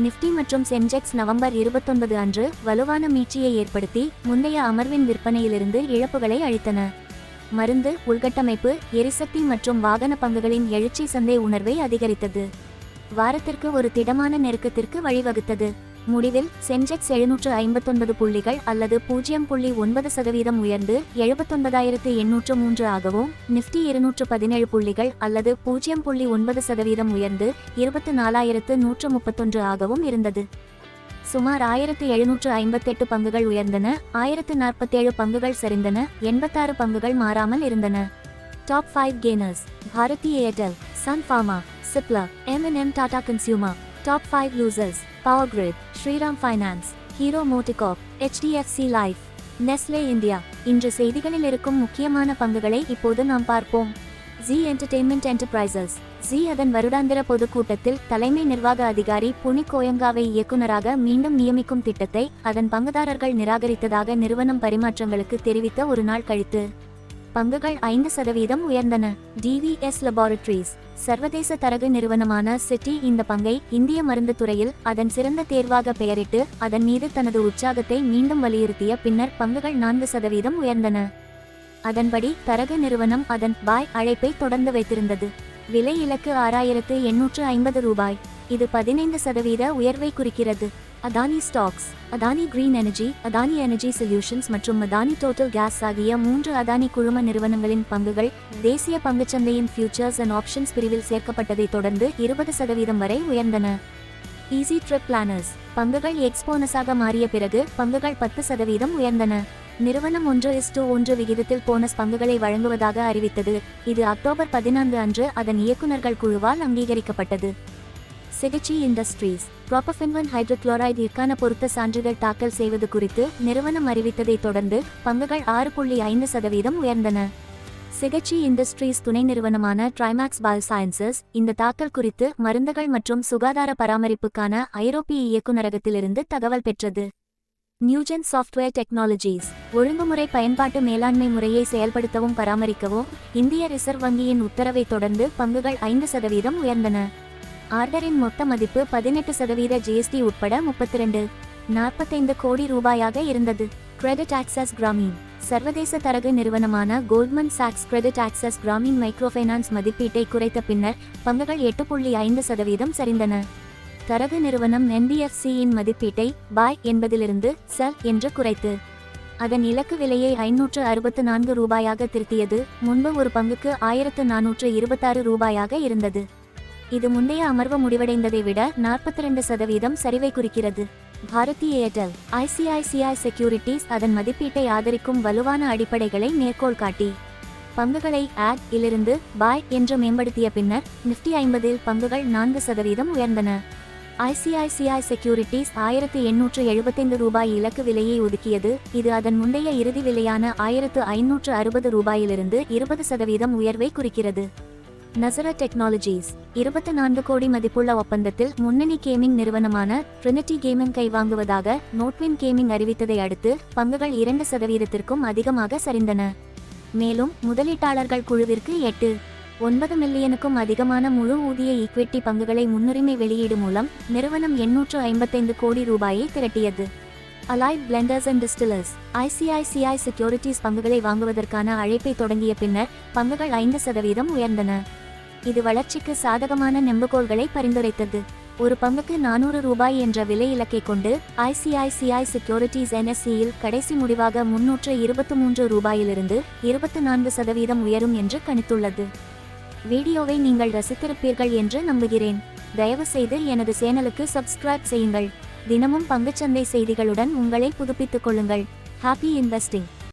Nifty மற்றும் Sensex November 29 அன்று வலுவான மீட்சியை ஏற்படுத்தி முந்தைய அமர்வின் விற்பனையிலிருந்து இழப்புகளை அளித்தன. மருந்து, உள்கட்டமைப்பு, எரிசக்தி மற்றும் வாகன பங்குகளின் எழுச்சி சந்தை உணர்வை அதிகரித்தது. வாரத்திற்கு ஒரு திடமான நெருக்கத்திற்கு வழிவகுத்தது. முடிவில் சென்செக்ஸ் 759 புள்ளிகள் அல்லது 0.9% உயர்ந்து 79,803 ஆகவும், நிஃப்டி 217 புள்ளிகள் அல்லது 0.9% உயர்ந்து 24,131 ஆகவும் இருந்தது. சுமார் 1,758 பங்குகள் உயர்ந்தன, 1,047 பங்குகள் சரிந்தன, 86 பங்குகள் மாறாமல் இருந்தன. Top 5 gainers: Bharti Airtel, Sun Pharma, Cipla, M&M Tata Consumer. Top 5 losers: Power Grid, Shriram Finance, Hero MotoCorp, HDFC Life, Nestle India. இன்று செய்திகளில் இருக்கும் முக்கியமான பங்குகளை இப்போது நாம் பார்ப்போம். Zee Entertainment Enterprises. Zee அதன் வருடாந்திர பொதுக்கூட்டத்தில் தலைமை நிர்வாக அதிகாரி புனி கோயங்காவை இயக்குநராக மீண்டும் நியமிக்கும் திட்டத்தை அதன் பங்குதாரர்கள் நிராகரித்ததாக நிறுவனம் பரிமாற்றங்களுக்கு தெரிவித்த ஒரு நாள் கழித்து பங்குகள் 5% உயர்ந்தன. Divi Laboratories. சர்வதேச தரகு நிறுவனமான சிட்டி இந்த பங்கை இந்திய மருந்து துறையில் அதன் சிறந்த தேர்வாக பெயரிட்டு அதன் மீது தனது உற்சாகத்தை மீண்டும் வலியுறுத்திய பின்னர் பங்குகள் 4% உயர்ந்தன. அதன்படி தரகு நிறுவனம் அதன் பாய் அழைப்பை தொடர்ந்து வைத்திருந்தது. விலை இலக்கு 6,850 ரூபாய். இது 15% உயர்வை குறிக்கிறது. Adani stocks, Adani green energy, Adani energy solutions மற்றும் அதானி டோட்டல் கேஸ் ஆகிய 3 அதானி குழும நிறுவனங்களின் பங்குகள் தேசிய பங்குச்சந்தையின் ஃபியூச்சர்ஸ் அண்ட் ஆப்ஷன்ஸ் பிரிவில் சேர்க்கப்பட்டதை தொடர்ந்து 20% வரை உயர்ந்தன. Easy trip planners. பங்குகள் எக்ஸ்போனஸாக மாறிய பிறகு பங்குகள் 10% உயர்ந்தன. நிறுவனம் 1:1 விகிதத்தில் போனஸ் பங்குகளை வழங்குவதாக அறிவித்தது. இது அக்டோபர் 14 அன்று அதன் இயக்குநர்கள் குழுவால் அங்கீகரிக்கப்பட்டது. சிகிச்சை இண்டஸ்ட்ரீஸ். புரோபஃபென்வன் ஹைட்ரோகுளோரைடிற்கான பொருத்த சான்றிதழ் தாக்கல் செய்வது குறித்து நிறுவனம் அறிவித்ததை தொடர்ந்து பங்குகள் 6.5% உயர்ந்தன. சிகிச்சை இண்டஸ்ட்ரீஸ் துணை நிறுவனமான ட்ரைமாக்ஸ் பயோசயன்சஸ் இந்த தாக்கல் குறித்து மருந்துகள் மற்றும் சுகாதார பராமரிப்புக்கான ஐரோப்பிய இயக்குநரகத்திலிருந்து தகவல் பெற்றது. Newgen software technologies. ஒழுங்குமுறை பயன்பாட்டு மேலாண்மை முறையை செயல்படுத்தவும் பராமரிக்கவும் இந்திய ரிசர்வ் வங்கியின் உத்தரவை தொடர்ந்து பங்குகள் 5% உயர்ந்தன. ஆர்டரின் மொத்த மதிப்பு 18% GST உட்பட 32.45 கோடி ரூபாயாக இருந்தது. Credit access Grameen. சர்வதேச தரகு நிறுவனமான Goldman socks credit access Grameen microfinance மதிப்பீட்டை குறைத்த பின்னர் பங்குகள் 8.5% சரிந்தன. தரகு நிறுவனம் NBFC-இன் மதிப்பீட்டை பாய் என்பதிலிருந்து செல் என்று குறைத்து அதன் இலக்கு விலையை 564 ரூபாயாக திருத்தியது. முன்பு ஒரு பங்குக்கு 1,426 ரூபாயாக இருந்தது. இது முந்தைய அமர்வு முடிவடைந்ததை விட 42% சரிவை குறிக்கிறது. பாரதி ஏர்டெல். ICICI செக்யூரிட்டிஸ் அதன் மதிப்பீட்டை ஆதரிக்கும் வலுவான அடிப்படைகளை மேற்கோள் காட்டி பங்குகளை ஆட் இலிருந்து பாய் என்று மேம்படுத்திய பின்னர் நிஃப்டி 50 பங்குகள் 4% உயர்ந்தன. ICICI செக்யூரிட்டிஸ் 1,875 ரூபாய் இலக்கு விலையை ஒதுக்கியது. இது அதன் முந்தைய இறுதி விலையான 1,560 ரூபாயிலிருந்து 20% உயர்வை குறிக்கிறது. நசரா டெக்னாலஜிஸ். 24 கோடி மதிப்புள்ள ஒப்பந்தத்தில் முன்னணி கேமிங் நிறுவனமான ட்ரினிட்டி கேமிங்கை வாங்குவதாக நோட்வின் கேமிங் அறிவித்ததை அடுத்து பங்குகள் 2%க்கும் அதிகமாக சரிந்தன. மேலும் முதலீட்டாளர்கள் குழுவிற்கு 8.9 மில்லியனுக்கும் அதிகமான முழு ஊதிய ஈக்விட்டி பங்குகளை முன்னுரிமை வெளியீடு மூலம் நிறுவனம் 855 கோடி ரூபாயை திரட்டியது. Allied blenders and distillers. ICICI securities பங்குகளை வாங்குவதற்கான அழைப்பை தொடங்கிய பின்னர் பங்குகள் 5% உயர்ந்தன. இது வளர்ச்சிக்கு சாதகமான நெம்புகோல்களை பரிந்துரைத்தது. ஒரு பங்குக்கு 400 ரூபாய் என்ற விலை இலக்கை கொண்டு ICICI செக்யூரிட்டிஸ் NSE-யில் கடைசி முடிவாக 323 ரூபாயிலிருந்து 24% உயரும் என்று கணித்துள்ளது. வீடியோவை நீங்கள் ரசித்திருப்பீர்கள் என்று நம்புகிறேன். தயவு செய்து எனது சேனலுக்கு சப்ஸ்கிரைப் செய்யுங்கள். தினமும் பங்குச்சந்தை செய்திகளுடன் உங்களை புதுப்பித்துக் கொள்ளுங்கள். Happy investing.